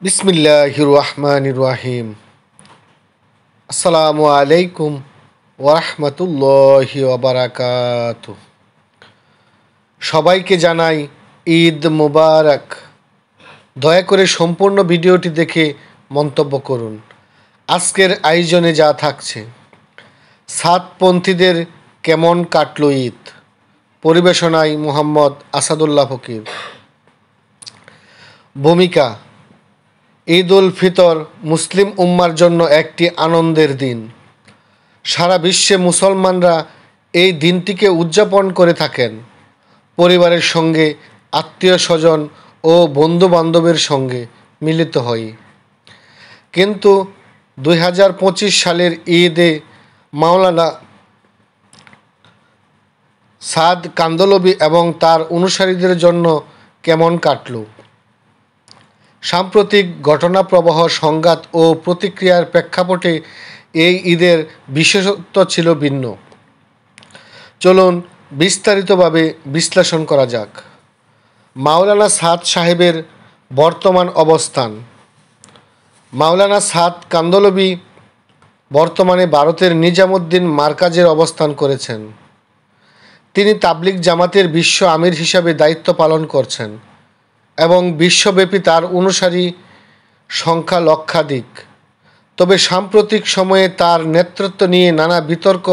বিসমিল্লাহির রহমানির রহিম। আসসালামু আলাইকুম ওরহমতুল্লাহি ওবারাকাতু। সবাইকে জানাই ঈদ মুবারক। দয়া করে সম্পূর্ণ ভিডিওটি দেখে মন্তব্য করুন। আজকের আয়োজনে যা থাকছে: সাতপন্থীদের কেমন কাটল ঈদ, পরিবেশনায় মোহাম্মদ আসাদুল্লাহ ফকির। ভূমিকা: ঈদ উল ফিতর মুসলিম উম্মার জন্য একটি আনন্দের দিন। সারা বিশ্বে মুসলমানরা এই দিনটিকে উদযাপন করে থাকেন পরিবারের সঙ্গে, আত্মীয় স্বজন ও বন্ধুবান্ধবের সঙ্গে মিলিত হয়ে। কিন্তু 2025 সালের ঈদে মাওলানা সাদ কান্দলবি এবং তার অনুসারীদের জন্য কেমন কাটল? সাম্প্রতিক ঘটনাপ্রবাহ, সংঘাত ও প্রতিক্রিয়ার প্রেক্ষাপটে এই ঈদের বিশেষত্ব ছিল ভিন্ন। চলুন বিস্তারিতভাবে বিশ্লেষণ করা যাক। মাওলানা সাদ সাহেবের বর্তমান অবস্থান। মাওলানা সাদ কান্দলবি বর্তমানে ভারতের নিজামুদ্দিন মারকাজের অবস্থান করেছেন। তিনি তাবলিগ জামাতের বিশ্ব আমির হিসাবে দায়িত্ব পালন করছেন এবং বিশ্বব্যাপী তার অনুসারী সংখ্যা লক্ষাধিক। তবে সাম্প্রতিক সময়ে তার নেতৃত্ব নিয়ে নানা বিতর্ক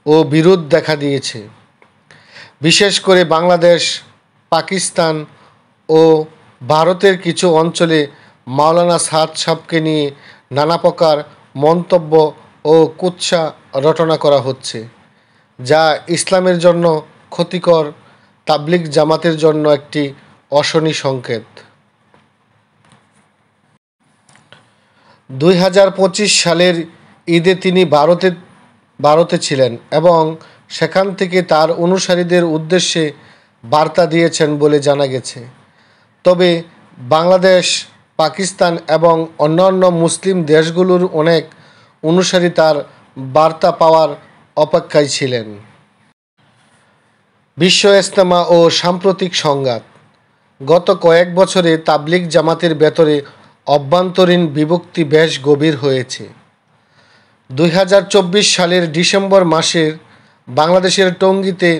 ও বিরোধ দেখা দিয়েছে। বিশেষ করে বাংলাদেশ, পাকিস্তান ও ভারতের কিছু অঞ্চলে মাওলানা সাদ সাহেবকে নিয়ে নানা প্রকার মন্তব্য ও কুৎসা রটনা করা হচ্ছে, যা ইসলামের জন্য ক্ষতিকর, তাবলিগ জামাতের জন্য একটি অশনি সংকেত। 2025 সালের ঈদে তিনি ভারতে ছিলেন এবং সেখান থেকে তার অনুসারীদের উদ্দেশ্যে বার্তা দিয়েছেন বলে জানা গেছে। তবে বাংলাদেশ, পাকিস্তান এবং অন্যান্য মুসলিম দেশগুলোর অনেক অনুসারী তার বার্তা পাওয়ার অপেক্ষায় ছিলেন। বিশ্ব ইজতেমা ও সাম্প্রতিক সংঘাত। গত কয়েক বছরে তাবলিগ জামাতের ভেতরে অভ্যন্তরীণ বিভক্তি বেশ গভীর হয়েছে। 2024 সালের ডিসেম্বর মাসের বাংলাদেশের টঙ্গীতে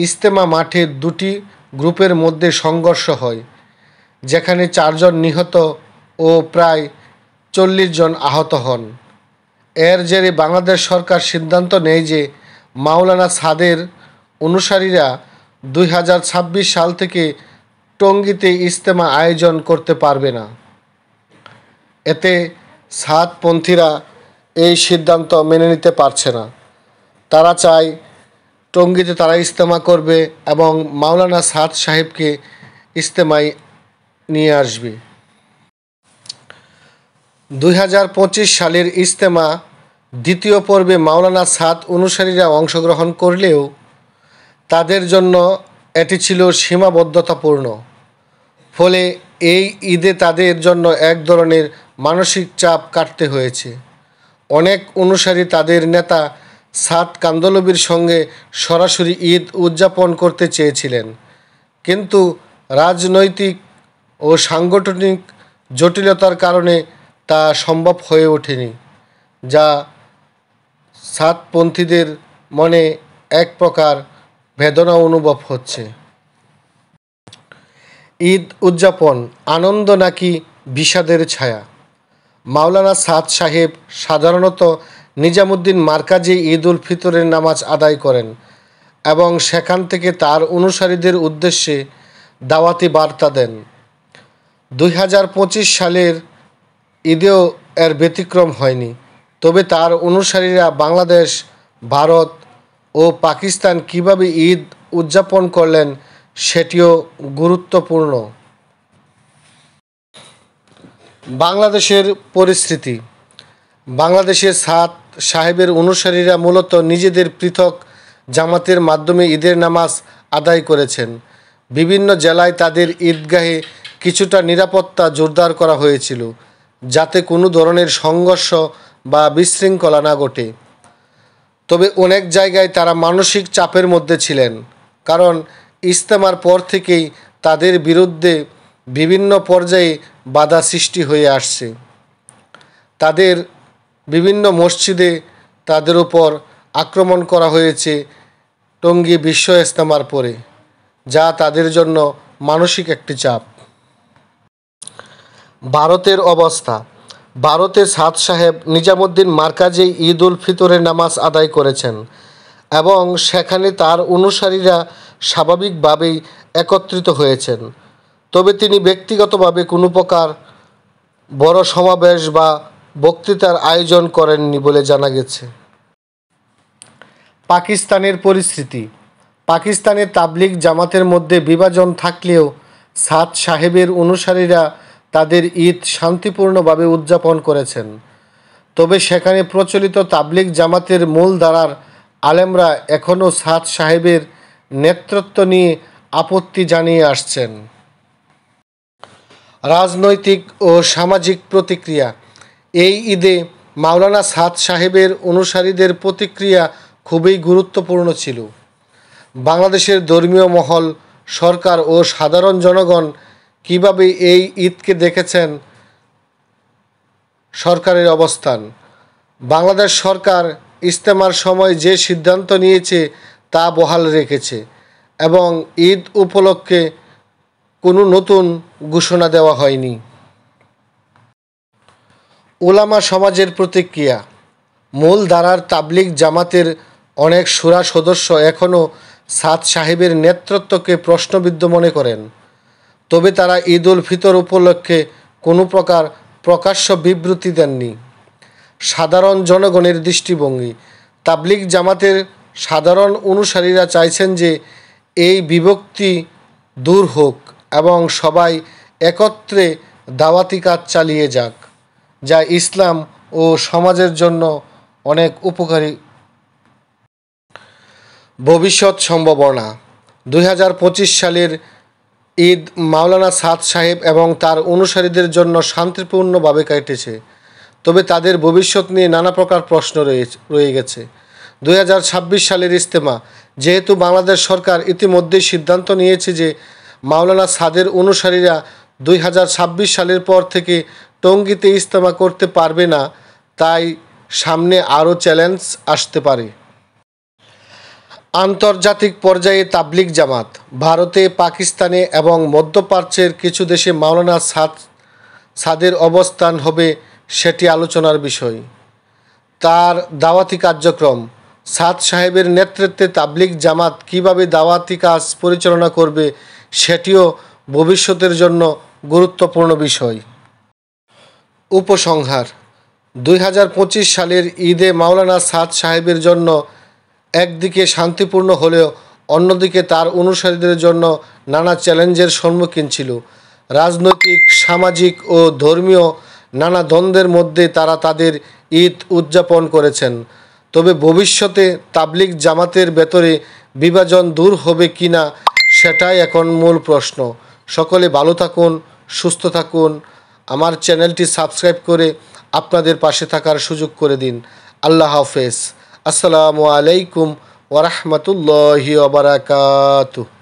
ইজতেমা মাঠে দুটি গ্রুপের মধ্যে সংঘর্ষ হয়, যেখানে 4 জন নিহত ও প্রায় 40 জন আহত হন। এর জেরে বাংলাদেশ সরকার সিদ্ধান্ত নেয় যে মাওলানা সাদের অনুসারীরা 2026 সাল থেকে টঙ্গীতে ইজতেমা আয়োজন করতে পারবে না। এতে সাদপন্থীরা এই সিদ্ধান্ত মেনে নিতে পারছে না। তারা চায় টঙ্গীতে তারা ইজতেমা করবে এবং মাওলানা সাদ সাহেবকে ইজতেমায় নিয়ে আসবে। 2025 সালের ইজতেমা দ্বিতীয় পর্বে মাওলানা সাদ অনুসারীরা অংশগ্রহণ করলেও তাদের জন্য এটি ছিল সীমাবদ্ধতাপূর্ণ। ফলে এই ঈদে তাদের জন্য এক ধরনের মানসিক চাপ কাটতে হয়েছে। অনেক অনুসারী তাদের নেতা সাদ কান্দলবির সঙ্গে সরাসরি ঈদ উদযাপন করতে চেয়েছিলেন, কিন্তু রাজনৈতিক ও সাংগঠনিক জটিলতার কারণে তা সম্ভব হয়ে ওঠেনি, যা সাদপন্থীদের মনে এক প্রকার বেদনা অনুভব হচ্ছে। ঈদ উদযাপন আনন্দ নাকি বিষাদের ছায়া? মাওলানা সাদ সাহেব সাধারণত নিজামুদ্দিন মারকাজে ঈদ উল ফিতরের নামাজ আদায় করেন এবং সেখান থেকে তার অনুসারীদের উদ্দেশ্যে দাওয়াতি বার্তা দেন। 2025 সালের ঈদেও এর ব্যতিক্রম হয়নি। তবে তার অনুসারীরা বাংলাদেশ, ভারত ও পাকিস্তান কীভাবে ঈদ উদযাপন করলেন সেটিও গুরুত্বপূর্ণ। বাংলাদেশের পরিস্থিতি। বাংলাদেশের সাদ সাহেবের অনুসারীরা মূলত নিজেদের পৃথক জামাতের মাধ্যমে ঈদের নামাজ আদায় করেছেন। বিভিন্ন জেলায় তাদের ঈদগাহে কিছুটা নিরাপত্তা জোরদার করা হয়েছিল, যাতে কোনো ধরনের সংঘর্ষ বা বিশৃঙ্খলা না ঘটে। তবে অনেক জায়গায় তারা মানসিক চাপের মধ্যে ছিলেন, কারণ ইজতেমার পর থেকেই তাদের বিরুদ্ধে বিভিন্ন পর্যায়ে বাধা সৃষ্টি হয়ে আসছে। তাদের বিভিন্ন মসজিদে তাদের উপর আক্রমণ করা হয়েছে টঙ্গী বিশ্ব ইজতেমার পরে, যা তাদের জন্য মানসিক একটি চাপ। ভারতের অবস্থা। ভারতে সাদ সাহেব নিজামুদ্দিন মার্কাজে ঈদ উল ফিতরের নামাজ আদায় করেছেন এবং সেখানে তার অনুসারীরা স্বাভাবিকভাবেই একত্রিত হয়েছেন। তবে তিনি ব্যক্তিগতভাবে কোনো প্রকার বড় সমাবেশ বা বক্তৃতার আয়োজন করেননি বলে জানা গেছে। পাকিস্তানের পরিস্থিতি। পাকিস্তানে তাবলিগ জামাতের মধ্যে বিভাজন থাকলেও সাদ সাহেবের অনুসারীরা তাদের ঈদ শান্তিপূর্ণভাবে উদযাপন করেছেন। তবে সেখানে প্রচলিত তাবলিগ জামাতের মূল ধারার আলেমরা এখনও সাদ সাহেবের নেতৃত্ব নিয়ে আপত্তি জানিয়ে আসছেন। রাজনৈতিক ও সামাজিক প্রতিক্রিয়া। এই ঈদে মাওলানা সাদ সাহেবের অনুসারীদের প্রতিক্রিয়া খুবই গুরুত্বপূর্ণ ছিল। বাংলাদেশের ধর্মীয় মহল, সরকার ও সাধারণ জনগণ কীভাবে এই ঈদকে দেখেছেন। সরকারের অবস্থান। বাংলাদেশ সরকার ইজতেমার সময় যে সিদ্ধান্ত নিয়েছে তা বহাল রেখেছে এবং ঈদ উপলক্ষে কোনো নতুন ঘোষণা দেওয়া হয়নি। উলামা সমাজের প্রতিক্রিয়া। মূল ধারার তাবলিগ জামাতের অনেক শূরা সদস্য এখনও সাদ সাহেবের নেতৃত্বকে প্রশ্নবিদ্ধ মনে করেন। তবে তারা ঈদ উল ফিতর উপলক্ষে কোনো প্রকার প্রকাশ্য বিবৃতি দেননি। সাধারণ জনগণের দৃষ্টিভঙ্গি। তাবলিগ জামাতের সাধারণ অনুসারীরা চাইছেন যে এই বিভক্তি দূর হোক এবং সবাই একত্রে দাওয়াতি কাজ চালিয়ে যাক, যা ইসলাম ও সমাজের জন্য অনেক উপকারী। ভবিষ্যৎ সম্ভাবনা। 2025 সালের ঈদ মাওলানা সাদ সাহেব এবং তার অনুসারীদের জন্য শান্তিপূর্ণভাবে কেটেছে, তবে তাদের ভবিষ্যৎ নিয়ে নানা প্রকার প্রশ্ন রয়ে গেছে। 2026 সালের ইজতেমা। যেহেতু বাংলাদেশ সরকার ইতিমধ্যেই সিদ্ধান্ত নিয়েছে যে মাওলানা সাদের অনুসারীরা 2026 সালের পর থেকে টঙ্গীতে ইজতেমা করতে পারবে না, তাই সামনে আরও চ্যালেঞ্জ আসতে পারে। আন্তর্জাতিক পর্যায়ে তাবলিগ জামাত। ভারতে, পাকিস্তানে এবং মধ্যপ্রাচ্যের কিছু দেশে মাওলানা সাদের অবস্থান হবে সেটি আলোচনার বিষয়। তার দাওয়াতি কার্যক্রম। সাদ সাহেবের নেতৃত্বে তাবলিগ জামাত কীভাবে দাওয়াতি কাজ পরিচালনা করবে সেটিও ভবিষ্যতের জন্য গুরুত্বপূর্ণ বিষয়। উপসংহার। 2025 সালের ঈদে মাওলানা সাদ সাহেবের জন্য একদিকে শান্তিপূর্ণ হলেও অন্যদিকে তার অনুসারীদের জন্য নানা চ্যালেঞ্জের সম্মুখীন ছিল। রাজনৈতিক, সামাজিক ও ধর্মীয় নানা দ্বন্দ্বের মধ্যে তারা তাদের ঈদ উদযাপন করেছেন। তবে ভবিষ্যতে তাবলিগ জামাতের ভেতরে বিভাজন দূর হবে কি না সেটাই এখন মূল প্রশ্ন। সকলে ভালো থাকুন, সুস্থ থাকুন। আমার চ্যানেলটি সাবস্ক্রাইব করে আপনাদের পাশে থাকার সুযোগ করে দিন। আল্লাহ হাফেজ। আসসালামু আলাইকুম ওয়া রাহমাতুল্লাহি ওয়া বারাকাতুহু।